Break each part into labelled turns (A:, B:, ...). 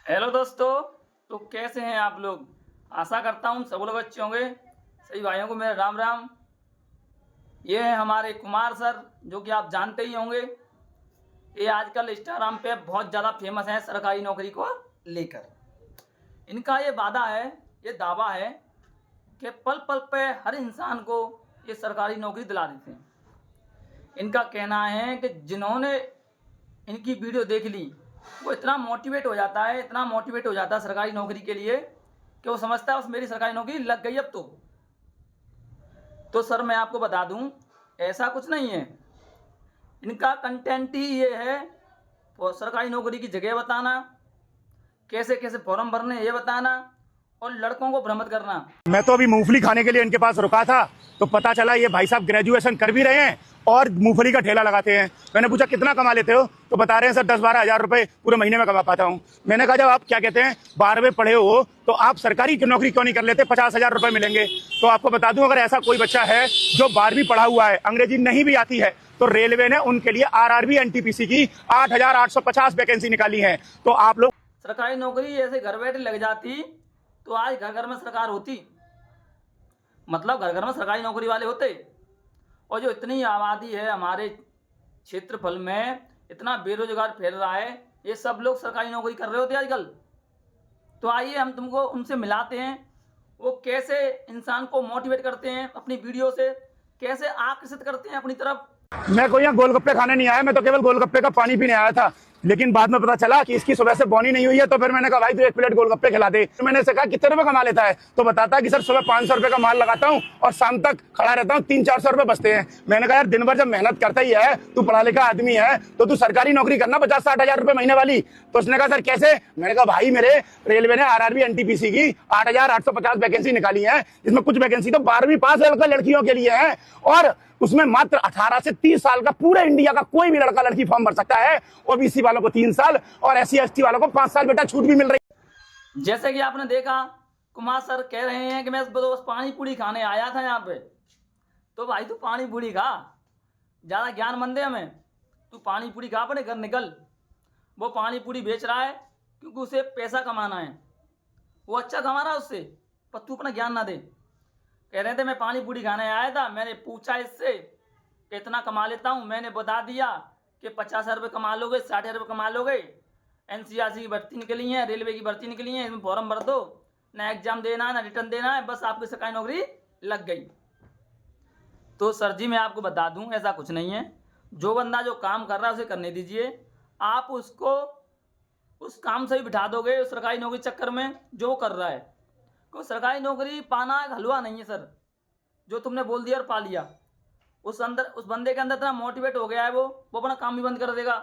A: Hello दोस्तों। तो कैसे हैं आप लोग? आशा करता हूँ सब लोग अच्छे होंगे। सभी भाइयों को मेरा राम राम। ये हैं हमारे कुमार सर, जो कि आप जानते ही होंगे। ये आजकल इंस्टाग्राम पे बहुत ज़्यादा फेमस हैं सरकारी नौकरी को लेकर। इनका ये वादा है, ये दावा है कि पल पल पे हर इंसान को ये सरकारी नौकरी दिला देते हैं। इनका कहना है कि जिन्होंने इनकी वीडियो देख ली वो इतना मोटिवेट हो जाता है, इतना मोटिवेट हो जाता है सरकारी नौकरी के लिए कि वो समझता है बस मेरी सरकारी नौकरी लग गई अब तो सर मैं आपको बता दूं, ऐसा कुछ नहीं है। इनका कंटेंट ही ये है, वो सरकारी नौकरी की जगह बताना, कैसे कैसे फॉर्म भरने ये बताना और लड़कों को भ्रमित करना।
B: मैं तो अभी मूंगफली खाने के लिए इनके पास रुका था तो पता चला ये भाई साहब ग्रेजुएशन कर भी रहे हैं और मूंगफली का ठेला लगाते हैं। मैंने पूछा कितना कमा लेते हो, तो बता रहे हैं सर 10-12 हजार रुपए पूरे महीने में कमा पाता हूँ। मैंने कहा जब आप क्या कहते हैं 12वीं पढ़े हो तो आप सरकारी की नौकरी क्यों नहीं कर लेते, 50,000 रुपए मिलेंगे। तो आपको बता दूं, अगर ऐसा कोई बच्चा है जो 12वीं पढ़ा हुआ है, अंग्रेजी नहीं भी आती है, तो रेलवे ने उनके लिए आरआरबी एनटीपीसी की 8,850 वैकेंसी निकाली है। तो आप लोग
A: सरकारी नौकरी ऐसे घर बैठे लग जाती तो आज घर घर में सरकार होती, मतलब घर घर में सरकारी नौकरी वाले होते। और जो इतनी आबादी है हमारे क्षेत्रफल में, इतना बेरोजगार फैल रहा है, ये सब लोग सरकारी नौकरी कर रहे होते आजकल। तो आइए हम तुमको उनसे मिलाते हैं, वो कैसे इंसान को मोटिवेट करते हैं अपनी वीडियो से, कैसे आकर्षित करते हैं अपनी तरफ।
B: मैं कोई यहाँ गोलगप्पे खाने नहीं आया, मैं तो केवल गोलगप्पे का पानी पीने आया था। लेकिन बाद में पता चला कि इसकी सुबह से बोनी नहीं हुई है, तो फिर मैंने कहा भाई तू एक प्लेट गोलगप्पे खिला दे। तो मैंने कहा कितने रुपए कमा लेता है, तो बताता है कि सर सुबह 500 रुपए का माल लगाता हूँ और शाम तक खड़ा रहता हूँ, 300-400 रुपए बचते हैं। मैंने कहा यार दिन भर जब मेहनत करता ही है, तू पढ़ा लिखा आदमी है, तो तू सरकारी नौकरी करना 50-60 हजार रुपए महीने वाली। तो उसने कहा सर कैसे? मैंने कहा भाई मेरे रेलवे ने आरआरबी एनटीपीसी की 8,850 वैकेंसी निकाली है, जिसमें कुछ वैकेंसी तो 12वीं पास लड़कियों के लिए है और उसमें मात्र 18 से 30 साल का पूरे इंडिया का कोई भी लड़का लड़की फॉर्म भर सकता है। ओबीसी वालों को 3 साल और एससी एसटी वालों को 5 साल बेटा छूट भी मिल रही है।
A: जैसे कि आपने देखा, कुमार सर कह रहे हैं कि मैं बस पानी पूरी खाने आया था यहाँ पे। तो भाई तू पानी पूरी खा, ज़्यादा ज्ञान मंदे हमें। तू पानी पूरी खा, अपने घर निकल। वो पानी पूरी बेच रहा है क्योंकि उसे पैसा कमाना है, वो अच्छा कमा रहा है उससे, पर तू अपना ज्ञान ना दे। कह रहे थे मैं पानी पूरी खाने आया था, मैंने पूछा इससे कि इतना कमा लेता हूँ, मैंने बता दिया कि 50,000 रुपये कमा लोगे, 60,000 रुपये कमा लोगे। एनसीआरसी की भर्ती निकली है, रेलवे की भर्ती निकली है, इसमें फॉर्म भर दो, ना एग्जाम देना है ना रिटर्न देना है, बस आपकी सरकारी नौकरी लग गई। तो सर जी मैं आपको बता दूं, ऐसा कुछ नहीं है। जो बंदा जो काम कर रहा है उसे करने दीजिए। आप उसको उस काम से भी बिठा दोगे उस सरकारी नौकरी चक्कर में जो वो कर रहा है। क्योंकि सरकारी नौकरी पाना एक हलवा नहीं है सर, जो तुमने बोल दिया और पा लिया। उस बंदे के अंदर इतना मोटिवेट हो गया है, वो अपना काम भी बंद कर देगा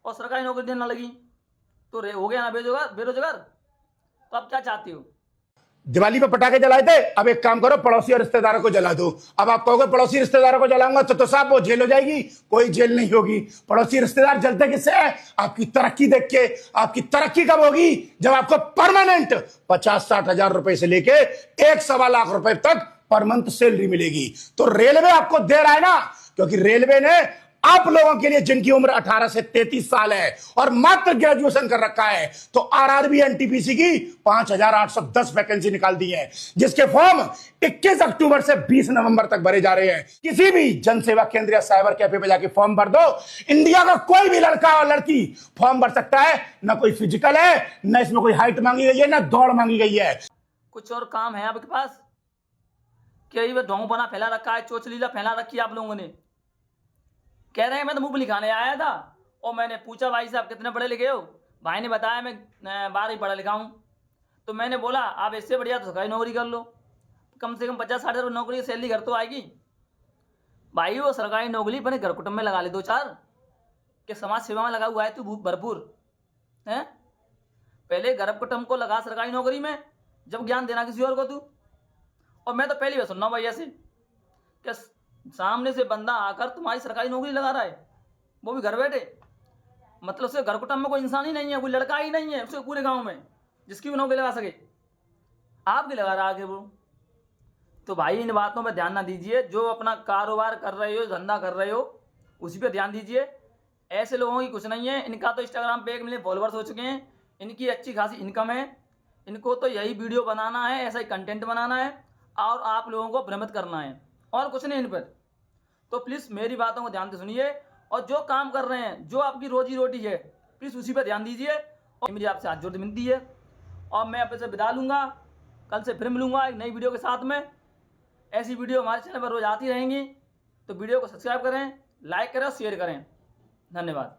A: और सरकारी नौकरी देने लगी तो हो गया ना बेरोजगार बेरोजगार। तो आप क्या चाहते हो?
B: दिवाली पे पटाखे जलाए थे, अब एक काम करो पड़ोसी और रिश्तेदारों को जला दो। अब आप कहोगे पड़ोसी रिश्तेदारों को जलाऊंगा तो साहब वो जेल हो जाएगी, कोई जेल नहीं होगी। पड़ोसी रिश्तेदार जलते किससे है? आपकी तरक्की देख के। आपकी तरक्की कब होगी? जब आपको परमानेंट 50-60 हजार रुपए से लेके 1-1.25 लाख रुपए तक पर मंथ सैलरी मिलेगी। तो रेलवे आपको दे रहा है ना, क्योंकि रेलवे ने आप लोगों के लिए जिनकी उम्र 18 से 33 साल है और मात्र ग्रेजुएशन कर रखा है, तो आरआरबी एनटीपीसी की 5,810 वैकेंसी निकाल दी है, जिसके फॉर्म 21 अक्टूबर से 20 नवंबर तक भरे जा रहे हैं। किसी भी जन सेवा केंद्र या साइबर कैफे पे जाके फॉर्म भर दो, इंडिया का कोई भी लड़का और लड़की फॉर्म भर सकता है। ना कोई फिजिकल है, ना इसमें कोई हाइट मांगी गई है, ना दौड़ मांगी गई है।
A: कुछ और काम है आपके पास? क्या ये ढोंग बना फैला रखा है, चोचलीला फैला रखी है आप लोगों ने। कह रहे हैं मैं तो मूंगफली खाने आया था और मैंने पूछा भाई साहब कितने पढ़े लिखे हो। भाई ने बताया मैं 12वीं पढ़ा लिखा हूँ। तो मैंने बोला आप इससे बढ़िया तो सरकारी नौकरी कर लो, कम से कम 50-60 हज़ार नौकरी सैलरी घर तो आएगी। भाई वो सरकारी नौकरी अपने घर कुटुंब में लगा ले 2-4, कि समाज सेवा में लगा हुआ है तू भरपूर है। पहले घर कुटुंब को लगा सरकारी नौकरी में, जब ज्ञान देना किसी और को तू। और मैं तो पहली बार सुन रहा हूँ भैया से कि सामने से बंदा आकर तुम्हारी सरकारी नौकरी लगा रहा है, वो भी घर बैठे। मतलब उसके घर कुटुंब में कोई इंसान ही नहीं है, कोई लड़का ही नहीं है उसके पूरे गांव में जिसकी वो नौकरी लगा सके, आपकी लगा रहा आगे वो। तो भाई इन बातों पर ध्यान ना दीजिए। जो अपना कारोबार कर रहे हो, धंधा कर रहे हो, उसी पे ध्यान दीजिए। ऐसे लोगों की कुछ नहीं है। इनका तो इंस्टाग्राम पे 1 मिलियन फॉलोअर्स हो चुके हैं, इनकी अच्छी खासी इनकम है, इनको तो यही वीडियो बनाना है, ऐसा ही कंटेंट बनाना है और आप लोगों को भ्रमित करना है और कुछ नहीं इन पर। तो प्लीज़ मेरी बातों को ध्यान से सुनिए और जो काम कर रहे हैं, जो आपकी रोजी रोटी है, प्लीज़ उसी पर ध्यान दीजिए। और मेरी आपसे हाथ जोड़ के विनती है और मैं आप से विदा लूँगा। कल से फिर मिलूँगा एक नई वीडियो के साथ में। ऐसी वीडियो हमारे चैनल पर रोज आती रहेंगी, तो वीडियो को सब्सक्राइब करें, लाइक करें और शेयर करें। धन्यवाद।